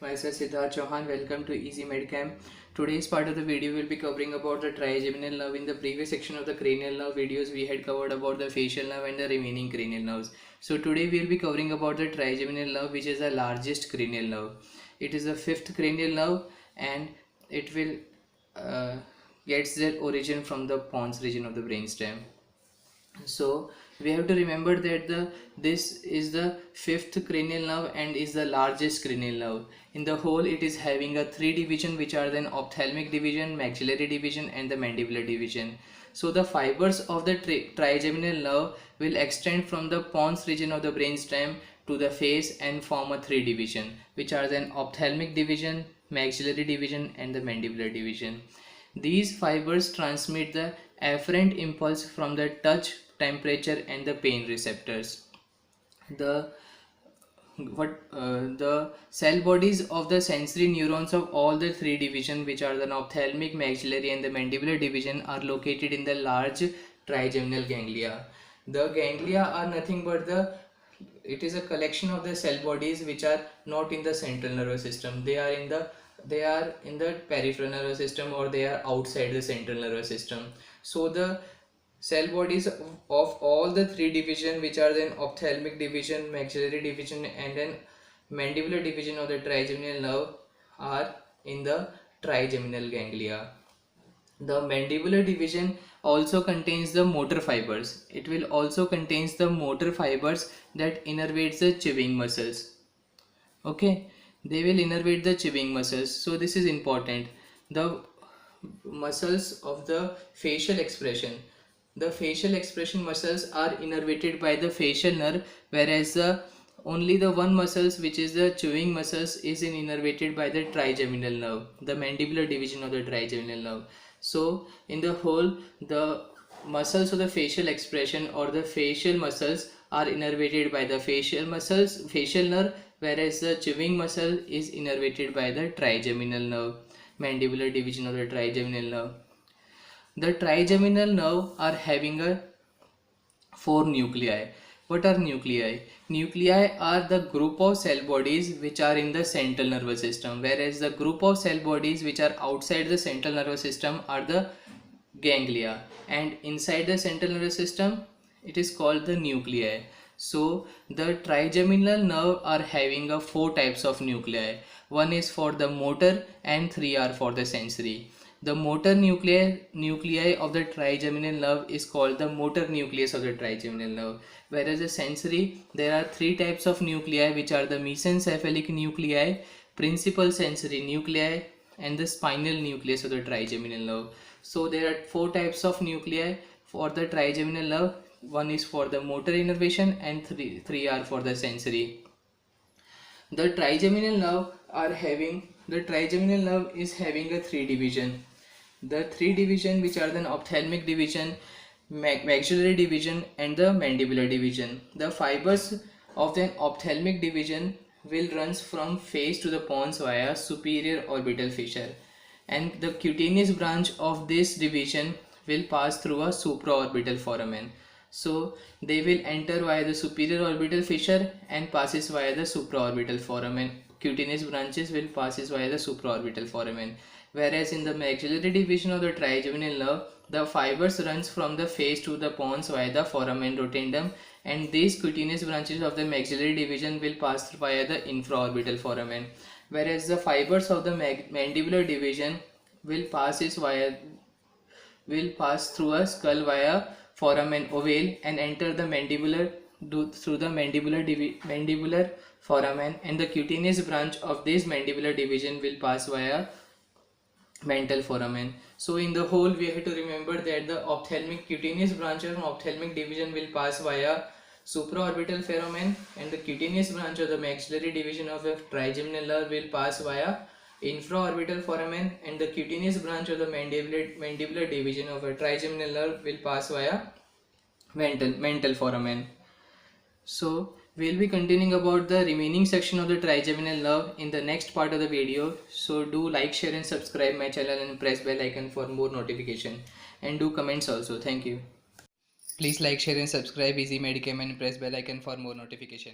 Myself Siddharth Chauhan. Welcome to Easy Medcam. Today's part of the video will be covering about the trigeminal nerve. In the previous section of the cranial nerve videos, we had covered about the facial nerve and the remaining cranial nerves. So today we will be covering about the trigeminal nerve, which is the largest cranial nerve. It is the fifth cranial nerve, and it will gets their origin from the Pons region of the brainstem. So we have to remember that this is the fifth cranial nerve and is the largest cranial nerve. In the whole, it is having a three division, which are then ophthalmic division, maxillary division, and the mandibular division. So the fibers of the trigeminal nerve will extend from the Pons region of the brainstem to the face and form a three division, which are then ophthalmic division, maxillary division, and the mandibular division. These fibers transmit the afferent impulse from the touch, temperature, and the pain receptors. The cell bodies of the sensory neurons of all the three divisions, which are the ophthalmic, maxillary, and the mandibular division, are located in the large trigeminal ganglia. The ganglia are nothing but it is a collection of the cell bodies which are not in the central nervous system. They are in the peripheral nervous system, or they are outside the central nervous system. So the cell bodies of all the three divisions, which are then ophthalmic division, maxillary division, and then mandibular division of the trigeminal nerve, are in the trigeminal ganglia. The mandibular division also contains the motor fibers. It will also contains the motor fibers that innervates the chewing muscles. Okay, they will innervate the chewing muscles. So this is important. The muscles of the facial expression. The facial expression muscles are innervated by the facial nerve, whereas only the one muscles, which is the chewing muscles, is innervated by the trigeminal nerve, the mandibular division of the trigeminal nerve. So in the whole, the muscles of the facial expression or the facial muscles are innervated by the facial nerve, whereas the chewing muscle is innervated by the trigeminal nerve, mandibular division of the trigeminal nerve. The trigeminal nerve are having four nuclei. What are nuclei? Nuclei are the group of cell bodies which are in the central nervous system, whereas the group of cell bodies which are outside the central nervous system are the ganglia, and inside the central nervous system it is called the nuclei. So the trigeminal nerve are having four types of nuclei. One is for the motor and three are for the sensory. The motor nuclei of the trigeminal nerve is called the motor nucleus of the trigeminal nerve, whereas the sensory, there are three types of nuclei, which are the mesencephalic nuclei, principal sensory nuclei, and the spinal nucleus of the trigeminal nerve. So there are four types of nuclei for the trigeminal nerve. One is for the motor innervation and three are for the sensory. The trigeminal nerve is having a three division. The three division, which are the ophthalmic division, maxillary division, and the mandibular division. The fibers of the ophthalmic division will runs from face to the pons via superior orbital fissure, and the cutaneous branch of this division will pass through a supraorbital foramen. So they will enter via the superior orbital fissure and passes via the supraorbital foramen. Cutaneous branches will passes via the supraorbital foramen. Whereas in the maxillary division of the trigeminal nerve, the fibers runs from the face to the pons via the foramen rotundum, and these cutaneous branches of the maxillary division will pass via the infraorbital foramen. Whereas the fibers of the mandibular division will pass through a skull via foramen ovale and enter the through the mandibular foramen, and the cutaneous branch of this mandibular division will pass via mental foramen. So in the whole, we have to remember that the ophthalmic cutaneous branch of ophthalmic division will pass via supraorbital foramen, and the cutaneous branch of the maxillary division of the trigeminal nerve will pass via infraorbital foramen, and the cutaneous branch of the mandibular division of a trigeminal nerve will pass via mental foramen. So we'll be continuing about the remaining section of the trigeminal nerve in the next part of the video. So do like, share, and subscribe my channel and press bell icon for more notification, and do comments also. Thank you. Please like, share, and subscribe Easy Medicam and press bell icon for more notification.